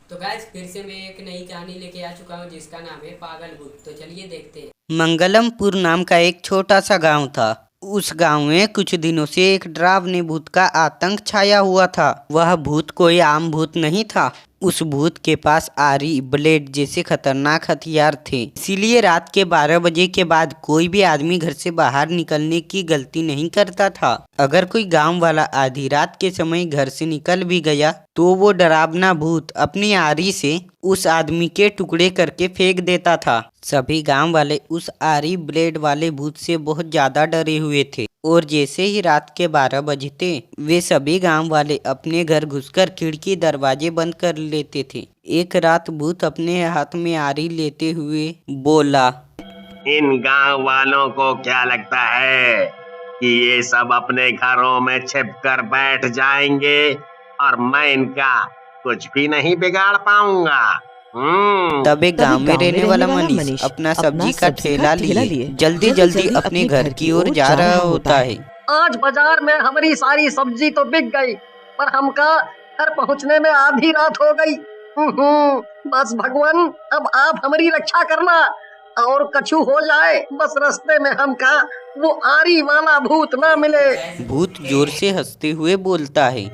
तो गाइस फिर से मैं एक नई कहानी लेके आ चुका हूँ जिसका नाम है पागल भूत। तो चलिए देखते हैं। मंगलमपुर नाम का एक छोटा सा गांव था। उस गांव में कुछ दिनों से एक डरावने भूत का आतंक छाया हुआ था। वह भूत कोई आम भूत नहीं था। उस भूत के पास आरी ब्लेड जैसे खतरनाक हथियार थे। इसीलिए रात के 12 बजे के बाद कोई भी आदमी घर से बाहर निकलने की गलती नहीं करता था। अगर कोई गांव वाला आधी रात के समय घर से निकल भी गया तो वो डरावना भूत अपनी आरी से उस आदमी के टुकड़े करके फेंक देता था। सभी गांव वाले उस आरी ब्लेड वाले भूत से बहुत ज्यादा डरे हुए थे और जैसे ही रात के 12 बजते वे सभी गांव वाले अपने घर घुसकर खिड़की दरवाजे बंद कर लेते थे। एक रात भूत अपने हाथ में आरी लेते हुए बोला, इन गांव वालों को क्या लगता है कि ये सब अपने घरों में छिप कर बैठ जाएंगे और मैं इनका कुछ भी नहीं बिगाड़ पाऊंगा। तब एक गांव में रहने वाला मनीष अपना सब्जी का ठेला लिए जल्दी जल्दी अपने घर की ओर जा रहा होता है। आज बाजार में हमारी सारी सब्जी तो बिक गई, पर हमका घर पहुंचने में आधी रात हो गई। बस भगवान, अब आप हमारी रक्षा करना और कछु हो जाए बस रास्ते में हमका वो आरी वाला भूत ना मिले। भूत जोर से हंसते हुए बोलता है,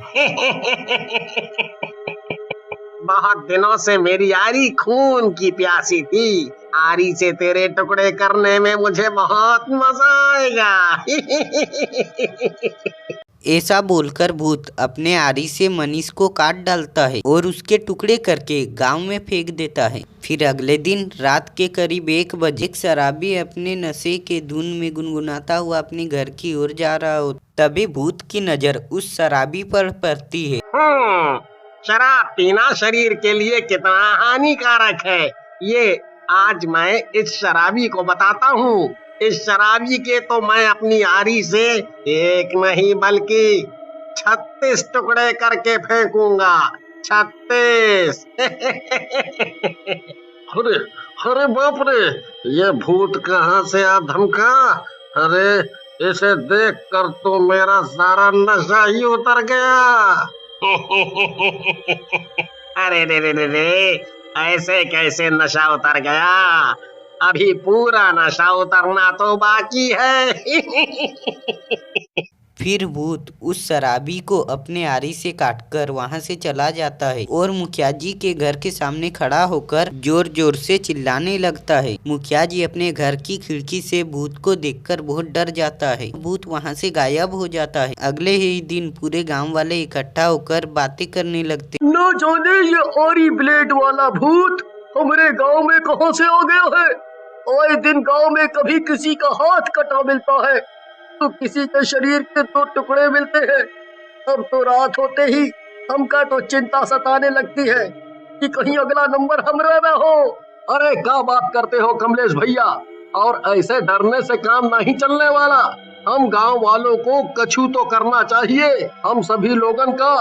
बहुत दिनों से मेरी आरी खून की प्यासी थी। आरी से तेरे टुकड़े करने में मुझे बहुत मजा आएगा। ऐसा बोलकर भूत अपने आरी से मनीष को काट डालता है और उसके टुकड़े करके गांव में फेंक देता है। फिर अगले दिन रात के करीब 1 बजे एक शराबी अपने नशे के धुन में गुनगुनाता हुआ अपने घर की ओर जा रहा हो। तभी भूत की नजर उस शराबी पर पड़ती है। शराब पीना शरीर के लिए कितना हानिकारक है, ये आज मैं इस शराबी को बताता हूँ। इस शराबी के तो मैं अपनी आरी से एक नहीं बल्कि 36 टुकड़े करके फेंकूंगा। 36। अरे अरे बाप रे, ये भूत कहाँ से आ धमका। अरे इसे देख कर तो मेरा सारा नशा ही उतर गया। अरे रे, ऐसे कैसे नशा उतर गया? अभी पूरा नशा उतरना तो बाकी है। फिर भूत उस शराबी को अपने आरी से काटकर वहां से चला जाता है और मुखिया जी के घर के सामने खड़ा होकर जोर जोर से चिल्लाने लगता है। मुखिया जी अपने घर की खिड़की से भूत को देखकर बहुत डर जाता है। भूत वहां से गायब हो जाता है। अगले ही दिन पूरे गांव वाले इकट्ठा होकर बातें करने लगते। न जाने ये आरी ब्लेड वाला भूत हमारे गांव में कहां से आ गया है। आए दिन गांव में कभी किसी का हाथ कटा मिलता है तो किसी के शरीर के 2 टुकड़े मिलते हैं। अब तो रात होते ही हमका तो चिंता सताने लगती है कि कहीं अगला नंबर हमरा ना हो। अरे क्या बात करते हो कमलेश भैया, और ऐसे डरने से काम नहीं चलने वाला। हम गांव वालों को कछु तो करना चाहिए। हम सभी लोगन का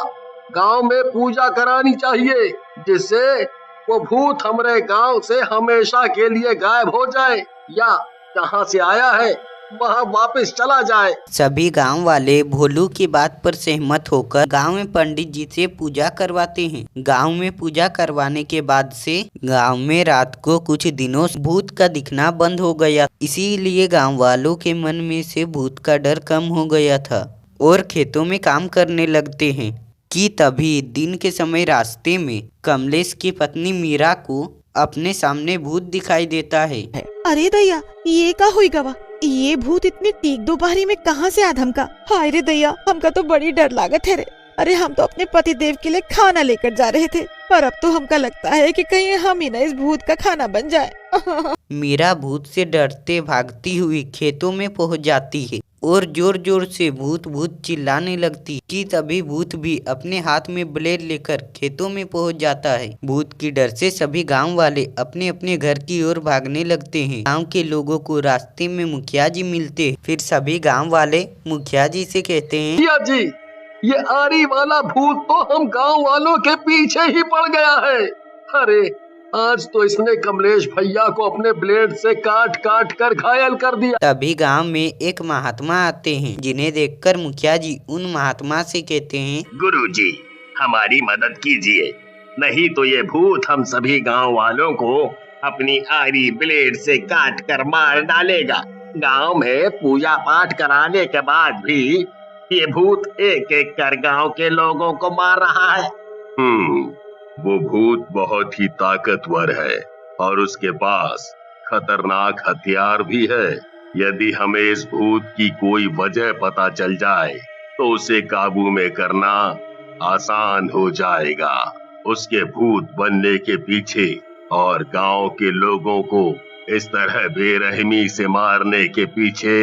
गांव में पूजा करानी चाहिए जिससे वो भूत हमारे गांव से हमेशा के लिए गायब हो जाए या जहाँ से आया है वहाँ वापस चला जाए। सभी गांव वाले भोलू की बात पर सहमत होकर गांव में पंडित जी से पूजा करवाते हैं। गांव में पूजा करवाने के बाद से गांव में रात को कुछ दिनों से भूत का दिखना बंद हो गया। इसीलिए गांव वालों के मन में से भूत का डर कम हो गया था और खेतों में काम करने लगते हैं। कि तभी दिन के समय रास्ते में कमलेश की पत्नी मीरा को अपने सामने भूत दिखाई देता है। अरे दैया, ये का हुई गवा। ये भूत इतनी टीक दोपहरी में कहाँ से आधम का। हाय रे दैया, हमका तो बड़ी डर लागत है रे। अरे हम तो अपने पति देव के लिए खाना लेकर जा रहे थे, पर अब तो हमका लगता है कि कहीं हम ही ना इस भूत का खाना बन जाए। मीरा भूत से डरते भागती हुई खेतों में पहुंच जाती है और जोर जोर से भूत भूत चिल्लाने लगती। कि तभी भूत भी अपने हाथ में ब्लेड लेकर खेतों में पहुंच जाता है। भूत की डर से सभी गांव वाले अपने अपने घर की ओर भागने लगते हैं। गांव के लोगों को रास्ते में मुखिया जी मिलते हैं। फिर सभी गांव वाले मुखिया जी से कहते हैं, मुखिया जी, ये आरी वाला भूत तो हम गांव वालों के पीछे ही पड़ गया है। अरे आज तो इसने कमलेश भैया को अपने ब्लेड से काट काट कर घायल कर दिया। तभी गांव में एक महात्मा आते हैं जिन्हें देखकर मुखिया जी उन महात्मा से कहते हैं, गुरुजी, हमारी मदद कीजिए। नहीं तो ये भूत हम सभी गांव वालों को अपनी आरी ब्लेड से काट कर मार डालेगा। गांव में पूजा पाठ कराने के बाद भी ये भूत एक एक कर गांव के लोगों को मार रहा है। वो भूत बहुत ही ताकतवर है और उसके पास खतरनाक हथियार भी है। यदि हमें इस भूत की कोई वजह पता चल जाए तो उसे काबू में करना आसान हो जाएगा। उसके भूत बनने के पीछे और गांव के लोगों को इस तरह बेरहमी से मारने के पीछे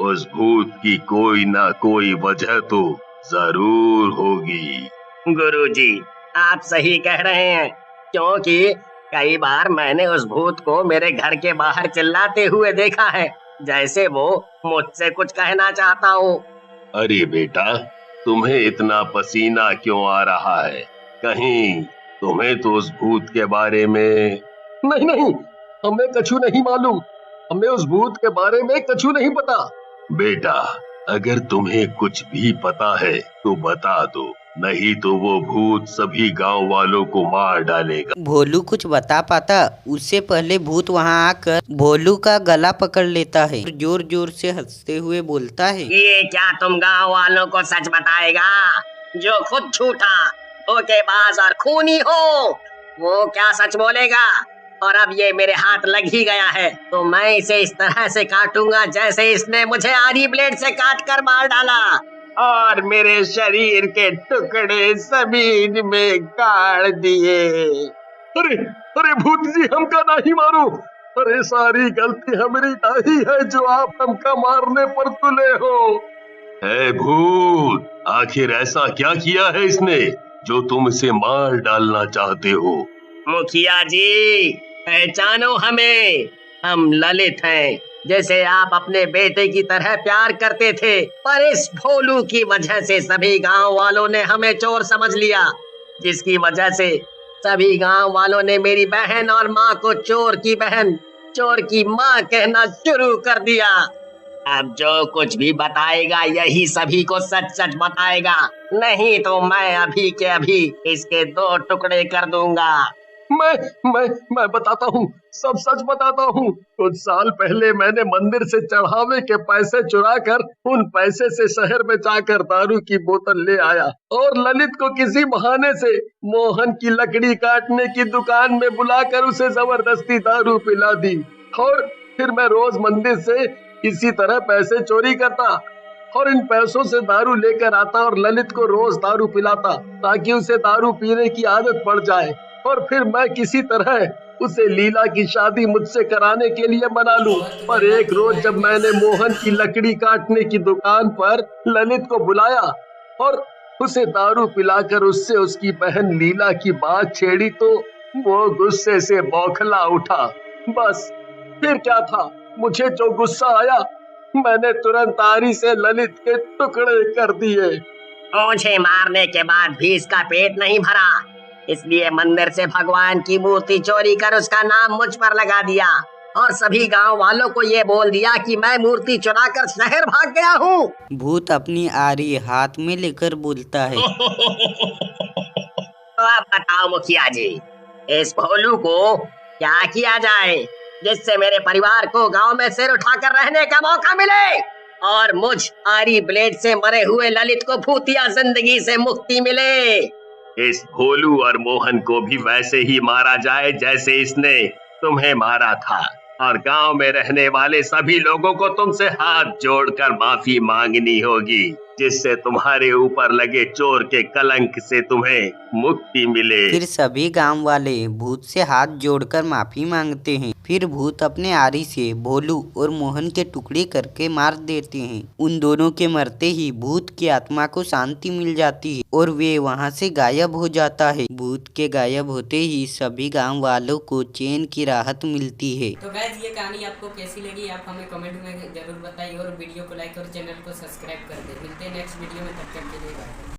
उस भूत की कोई ना कोई वजह तो जरूर होगी। गुरुजी, आप सही कह रहे हैं, क्योंकि कई बार मैंने उस भूत को मेरे घर के बाहर चिल्लाते हुए देखा है, जैसे वो मुझसे कुछ कहना चाहता हो। अरे बेटा, तुम्हें इतना पसीना क्यों आ रहा है? कहीं तुम्हें तो उस भूत के बारे में नहीं, हमें कछु नहीं मालूम। हमें उस भूत के बारे में कछु नहीं पता। बेटा, अगर तुम्हें कुछ भी पता है तो बता दो, नहीं तो वो भूत सभी गांव वालों को मार डालेगा। भोलू कुछ बता पाता उससे पहले भूत वहां आकर भोलू का गला पकड़ लेता है और जोर जोर से हंसते हुए बोलता है, ये क्या तुम गांव वालों को सच बताएगा? जो खुद झूठा, धोखेबाज और खूनी हो, वो क्या सच बोलेगा? और अब ये मेरे हाथ लग ही गया है तो मैं इसे इस तरह से काटूंगा जैसे इसने मुझे आरी ब्लेड से काट कर मार डाला और मेरे शरीर के टुकड़े जमीन में गाड़ दिए। अरे भूत जी, हमका नहीं मारो। अरे सारी गलती हमारी नहीं है जो आप हमका मारने पर तुले हो। है भूत, आखिर ऐसा क्या किया है इसने जो तुम इसे मार डालना चाहते हो? मुखिया जी, पहचानो हमें, हम ललित हैं, जैसे आप अपने बेटे की तरह प्यार करते थे, पर इस भोलू की वजह से सभी गांव वालों ने हमें चोर समझ लिया, जिसकी वजह से सभी गांव वालों ने मेरी बहन और माँ को चोर की बहन, चोर की माँ कहना शुरू कर दिया। अब जो कुछ भी बताएगा यही सभी को सच सच बताएगा, नहीं तो मैं अभी के अभी इसके 2 टुकड़े कर दूंगा। मैं बताता हूँ, सब सच बताता हूँ। कुछ साल पहले मैंने मंदिर से चढ़ावे के पैसे चुराकर उन पैसे से शहर में जाकर दारू की बोतल ले आया और ललित को किसी बहाने से मोहन की लकड़ी काटने की दुकान में बुलाकर उसे जबरदस्ती दारू पिला दी और फिर मैं रोज मंदिर से इसी तरह पैसे चोरी करता और इन पैसों से दारू लेकर आता और ललित को रोज दारू पिलाता ताकि उसे दारू पीने की आदत पड़ जाए और फिर मैं किसी तरह उसे लीला की शादी मुझसे कराने के लिए मना लूं। पर एक रोज जब मैंने मोहन की लकड़ी काटने की दुकान पर ललित को बुलाया और उसे दारू पिलाकर उससे उसकी बहन लीला की बात छेड़ी तो वो गुस्से से बौखला उठा। बस फिर क्या था, मुझे जो गुस्सा आया मैंने तुरंत आरी से ललित के टुकड़े कर दिए। मुझे मारने के बाद भी इसका पेट नहीं भरा, इसलिए मंदिर से भगवान की मूर्ति चोरी कर उसका नाम मुझ पर लगा दिया और सभी गांव वालों को ये बोल दिया कि मैं मूर्ति चुरा कर शहर भाग गया हूँ। भूत अपनी आरी हाथ में लेकर बोलता है, तो अब बताओ मुखिया जी, इस भोलू को क्या किया जाए जिससे मेरे परिवार को गांव में सिर उठाकर रहने का मौका मिले और मुझ आरी ब्लेड से मरे हुए ललित को भूतिया जिंदगी से मुक्ति मिले। इस भोलू और मोहन को भी वैसे ही मारा जाए जैसे इसने तुम्हें मारा था और गांव में रहने वाले सभी लोगों को तुमसे हाथ जोड़कर माफी मांगनी होगी, जिससे तुम्हारे ऊपर लगे चोर के कलंक से तुम्हें मुक्ति मिले। फिर सभी गांव वाले भूत से हाथ जोड़कर माफी मांगते हैं। फिर भूत अपने आरी से भोलू और मोहन के टुकड़े करके मार देते हैं। उन दोनों के मरते ही भूत की आत्मा को शांति मिल जाती है और वे वहां से गायब हो जाता है। भूत के गायब होते ही सभी गांव वालों को चैन की राहत मिलती है। तो गाइस, ये कहानी आपको कैसी लगी आप हमें कमेंट में जरूर बताइए और वीडियो को लाइक और चैनल को सब्सक्राइब कर दें। मिलते हैं नेक्स्ट वीडियो में, तब तक के लिए बाय।